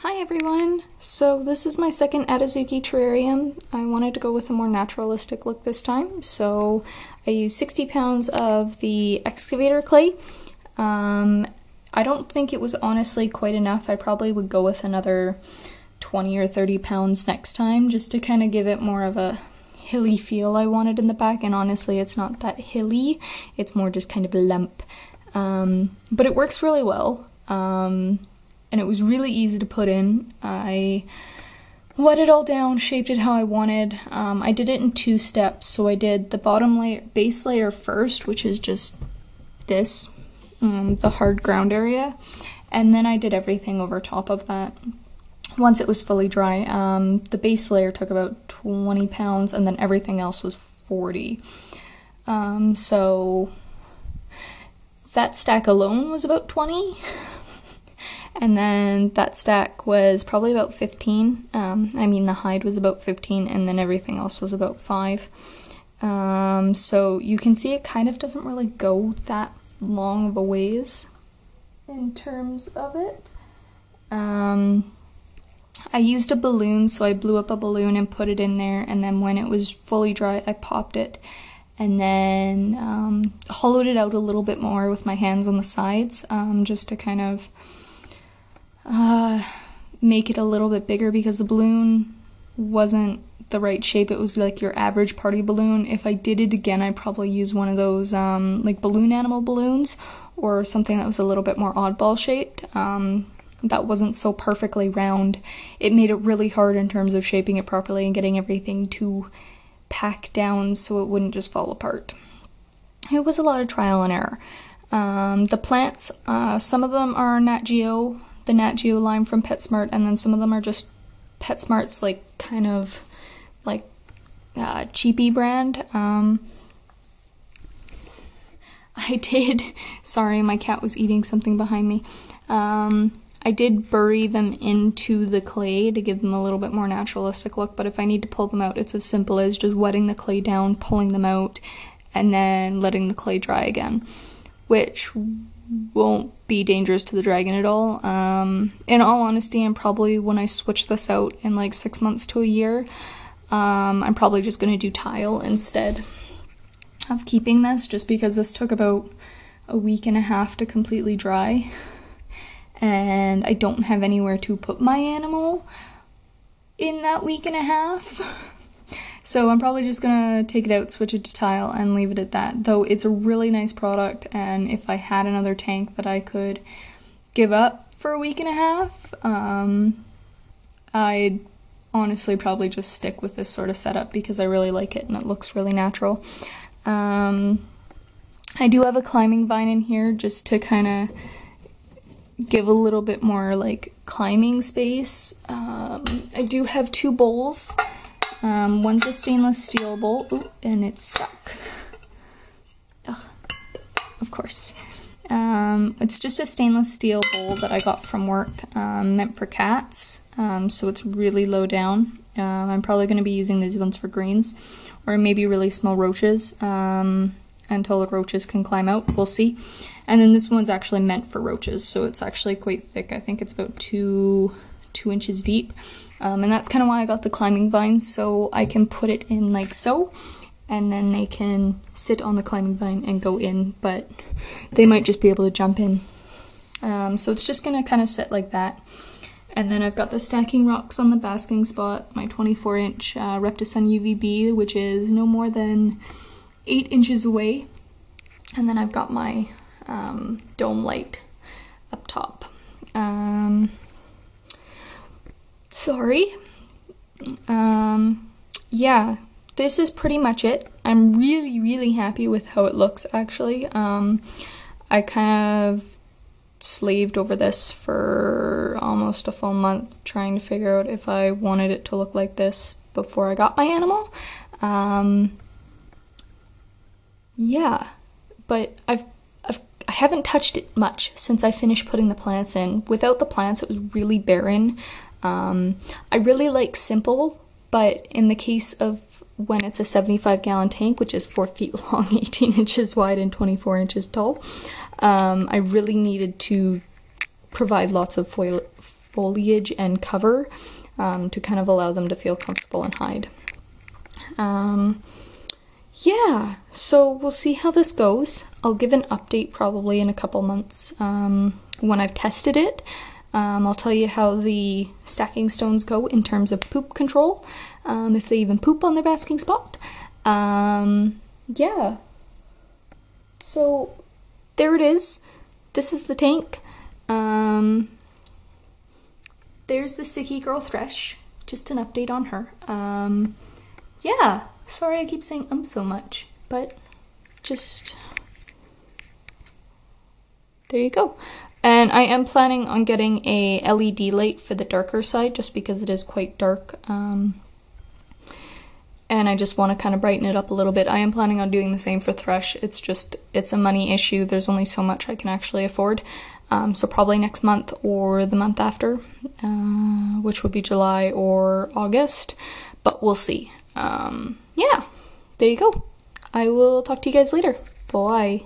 Hi everyone! So this is my second Atasuki terrarium. I wanted to go with a more naturalistic look this time, so I used 60 pounds of the excavator clay. I don't think it was honestly quite enough. I probably would go with another 20 or 30 pounds next time, just to kind of give it more of a hilly feel I wanted in the back, and honestly it's not that hilly, it's more just kind of a lump. But it works really well. And it was really easy to put in. I wet it all down, shaped it how I wanted. I did it in 2 steps, so I did the bottom layer, base layer first, which is just this, the hard ground area, and then I did everything over top of that once it was fully dry. The base layer took about 20 pounds, and then everything else was 40. So that stack alone was about 20. And then that stack was probably about 15. I mean, the hide was about 15, and then everything else was about 5. So you can see it kind of doesn't really go that long of a ways in terms of it. I used a balloon, so I blew up a balloon and put it in there, and then when it was fully dry, I popped it, and then hollowed it out a little bit more with my hands on the sides, just to kind of make it a little bit bigger, because the balloon wasn't the right shape. It was like your average party balloon. If I did it again, I'd probably use one of those like balloon animal balloons, or something that was a little bit more oddball shaped. That wasn't so perfectly round. It made it really hard in terms of shaping it properly and getting everything to pack down so it wouldn't just fall apart. It was a lot of trial and error. The plants, some of them are Nat Geo, the Nat Geo line from PetSmart, and then some of them are just PetSmart's like kind of like cheapy brand. I did, sorry, my cat was eating something behind me. I did bury them into the clay to give them a little bit more naturalistic look, but if I need to pull them out, it's as simple as just wetting the clay down, pulling them out, and then letting the clay dry again, which won't be dangerous to the dragon at all. In all honesty, I'm probably, when I switch this out in like 6 months to a year, I'm probably just going to do tile instead of keeping this, just because this took about a week and a half to completely dry, and I don't have anywhere to put my animal in that week and a half. So I'm probably just gonna take it out, switch it to tile, and leave it at that. Though it's a really nice product, and if I had another tank that I could give up for a week and a half, I'd honestly probably just stick with this sort of setup, because I really like it and it looks really natural. I do have a climbing vine in here just to kind of give a little bit more like climbing space. I do have 2 bowls. One's a stainless steel bowl. Ooh, and it's stuck. Ugh, of course. It's just a stainless steel bowl that I got from work, meant for cats, so it's really low down. I'm probably going to be using these ones for greens, or maybe really small roaches, until the roaches can climb out. We'll see. And then this one's actually meant for roaches, so it's actually quite thick. I think it's about 2 inches deep. And that's kind of why I got the climbing vines, so I can put it in like so, and then they can sit on the climbing vine and go in, but they might just be able to jump in. So it's just going to kind of sit like that. And then I've got the stacking rocks on the basking spot, my 24-inch Reptisun UVB, which is no more than 8 inches away. And then I've got my dome light up top. Sorry. Yeah, this is pretty much it. I'm really happy with how it looks, actually. I kind of slaved over this for almost a full month, trying to figure out if I wanted it to look like this before I got my animal. Yeah, but I haven't touched it much since I finished putting the plants in. Without the plants, it was really barren. I really like simple, but in the case of when it's a 75-gallon tank, which is 4 feet long, 18 inches wide, and 24 inches tall, I really needed to provide lots of foliage and cover to kind of allow them to feel comfortable and hide. Yeah, so we'll see how this goes. I'll give an update probably in a couple months when I've tested it. I'll tell you how the stacking stones go in terms of poop control, if they even poop on their basking spot. Yeah. So there it is. This is the tank. There's the Sicky Girl Thresh. Just an update on her. Yeah. Sorry I keep saying so much, but just there you go. And I am planning on getting a LED light for the darker side just because it is quite dark. And I just want to kind of brighten it up a little bit. I am planning on doing the same for Thresh. It's a money issue. There's only so much I can actually afford. So probably next month or the month after, which would be July or August, but we'll see. Yeah, there you go. I will talk to you guys later. Bye.